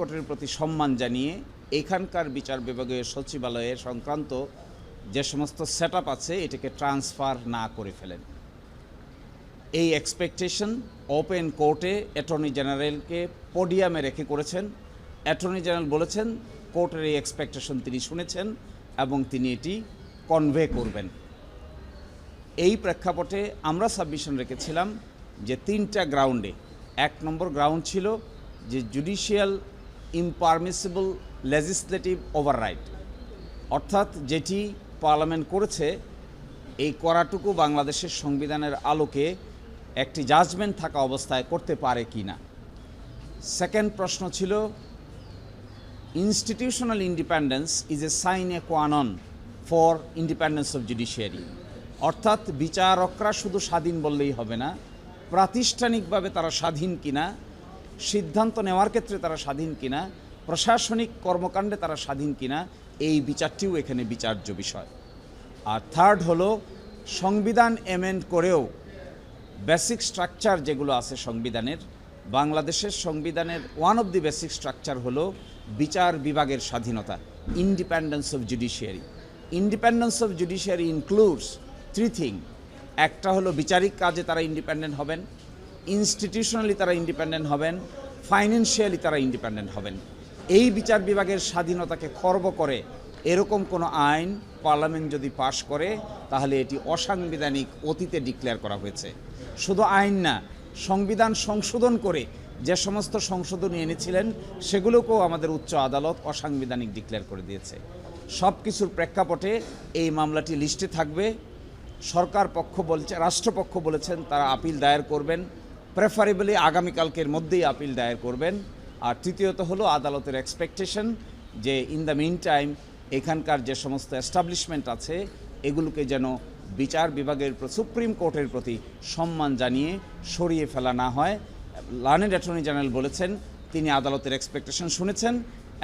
কোর্টের প্রতি সম্মান জানিয়ে এখানকার বিচার বিভাগীয় সচিবালয়ে সংক্রান্ত যে সমস্ত সেটআপ আছে এটাকে ট্রান্সফার না করে ফেলেন। এই এক্সপেকটেশন ওপেন কোর্টে অ্যাটর্নি জেনারেলকে পোডিয়ামে রেখে করেছেন। অ্যাটর্নি জেনারেল বলেছেন কোর্টের এই এক্সপেকটেশন তিনি শুনেছেন এবং তিনি এটি কনভে করবেন। এই প্রেক্ষাপটে আমরা সাবমিশন রেখেছিলাম যে 3টা গ্রাউন্ডে। 1 নম্বর গ্রাউন্ড ছিল যে জুডিশিয়াল ইমপারমিসিবল লেজিসলেটিভ ওভাররাইট, অর্থাৎ যেটি পার্লামেন্ট করেছে এই করাটুকু বাংলাদেশের সংবিধানের আলোকে একটি জাজমেন্ট থাকা অবস্থায় করতে পারে কি না। সেকেন্ড প্রশ্ন ছিল institutional independence is a sine qua non for independence of judiciary, অর্থাৎ বিচারকরা শুধু স্বাধীন বললেই হবে না, প্রাতিষ্ঠানিকভাবে তারা স্বাধীন কিনা, সিদ্ধান্ত নেওয়ার ক্ষেত্রে তারা স্বাধীন কিনা, প্রশাসনিক কর্মকাণ্ডে তারা স্বাধীন কিনা, এই বিচারটিও এখানে বিচার্য বিষয়। আর থার্ড হলো সংবিধান এমেন্ড করেও বেসিক স্ট্রাকচার যেগুলো আছে সংবিধানের, বাংলাদেশের সংবিধানের one of the basic structure হলো বিচার বিভাগের স্বাধীনতা, independence of judiciary. Independence of judiciary includes 3 thing. একটা হলো বিচারিক কাজে তারা ইন্ডিপেন্ডেন্ট হবেন, ইনস্টিটিউশনালি তারা ইন্ডিপেন্ডেন্ট হবেন, ফাইন্যান্সিয়ালি তারা ইন্ডিপেন্ডেন্ট হবেন। এই বিচার বিভাগের স্বাধীনতাকে খর্ব করে এরকম কোনো আইন পার্লামেন্ট যদি পাশ করে তাহলে এটি অসাংবিধানিক অতীতে ডিক্লেয়ার করা হয়েছে। শুধু আইন না, সংবিধান সংশোধন করে যে সমস্ত সংশোধনী এনেছিলেন সেগুলোকেও আমাদের উচ্চ আদালত অসাংবিধানিক ডিক্লেয়ার করে দিয়েছে। সব কিছুর প্রেক্ষাপটে এই মামলাটি লিস্টে থাকবে। সরকার পক্ষ বলছে, রাষ্ট্রপক্ষ বলেছেন তারা আপিল দায়ের করবেন, প্রেফারেবলি আগামীকালকের মধ্যেই আপিল দায়ের করবেন। আর তৃতীয়ত হলো আদালতের এক্সপেকটেশন যে ইন দ্য মিন টাইম এখানকার যে সমস্ত এস্টাবলিশমেন্ট আছে এগুলোকে যেন বিচার বিভাগের সুপ্রিম কোর্টের প্রতি সম্মান জানিয়ে সরিয়ে ফেলা না হয়। লার্নেড অ্যাটর্নি জেনারেল বলেছেন তিনি আদালতের এক্সপেকটেশন শুনেছেন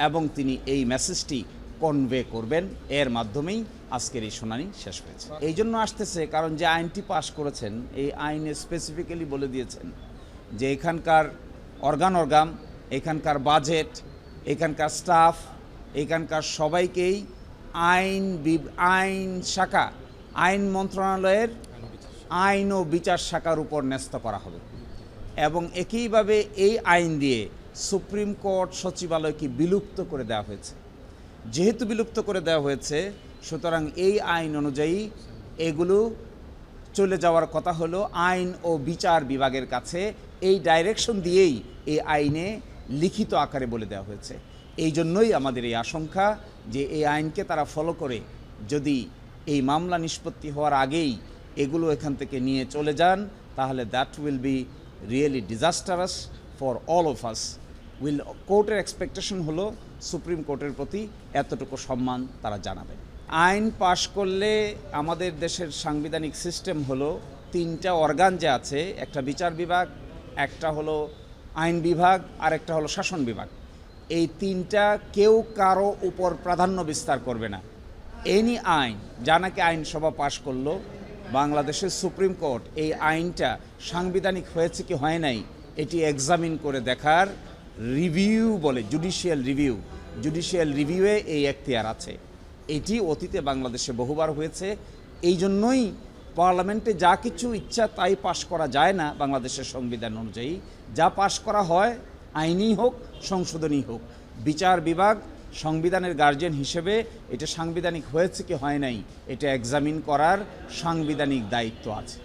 এবং তিনি এই মেসেজটি কনভে করবেন। এর মাধ্যমেই আজকের এই শুনানি শেষ হয়েছে। এই জন্য আসতেছে কারণ যে আইনটি পাশ করেছেন এই আইনে স্পেসিফিক্যালি বলে দিয়েছেন যে এখানকার অর্গান, এখানকার বাজেট, এখানকার স্টাফ, এখানকার সবাইকেই আইন শাখা, আইন মন্ত্রণালয়ের আইন ও বিচার শাখার উপর ন্যস্ত করা হবে। এবং একইভাবে এই আইন দিয়ে সুপ্রিম কোর্ট সচিবালয়কে বিলুপ্ত করে দেওয়া হয়েছে। যেহেতু বিলুপ্ত করে দেওয়া হয়েছে সুতরাং এই আইন অনুযায়ী এগুলো চলে যাওয়ার কথা হলো আইন ও বিচার বিভাগের কাছে। এই ডাইরেকশন দিয়েই এই আইনে লিখিত আকারে বলে দেওয়া হয়েছে। এই জন্যই আমাদের এই আশঙ্কা যে এই আইনকে তারা ফলো করে যদি এই মামলা নিষ্পত্তি হওয়ার আগেই এগুলো এখান থেকে নিয়ে চলে যান তাহলে that will be really disastrous for all of us. কোর্টের এক্সপেকটেশন হলো সুপ্রিম কোর্টের প্রতি এতটুকু সম্মান তারা জানাবেন। আইন পাশ করলে আমাদের দেশের সাংবিধানিক সিস্টেম হলো 3টা অর্গান যে আছে, একটা বিচার বিভাগ, একটা হলো আইন বিভাগ, আর একটা হলো শাসন বিভাগ। এই 3টা কেউ কারো উপর প্রাধান্য বিস্তার করবে না। এনি আইন যা নাকি আইনসভা পাশ করলো, বাংলাদেশের সুপ্রিম কোর্ট এই আইনটা সাংবিধানিক হয়েছে কি হয় নাই এটি এক্সামিন করে দেখার রিভিউ বলে, জুডিশিয়াল রিভিউয়ে এই এখতিয়ার আছে। এটি অতীতে বাংলাদেশে বহুবার হয়েছে। এই জন্যই পার্লামেন্টে যা কিছু ইচ্ছা তাই পাশ করা যায় না। বাংলাদেশের সংবিধান অনুযায়ী যা পাশ করা হয়, আইনই হোক সংশোধনী হোক, বিচার বিভাগ সংবিধানের গার্জিয়ান হিসেবে এটা সাংবিধানিক হয়েছে কি হয় নাই এটা এক্সামিন করার সাংবিধানিক দায়িত্ব আছে।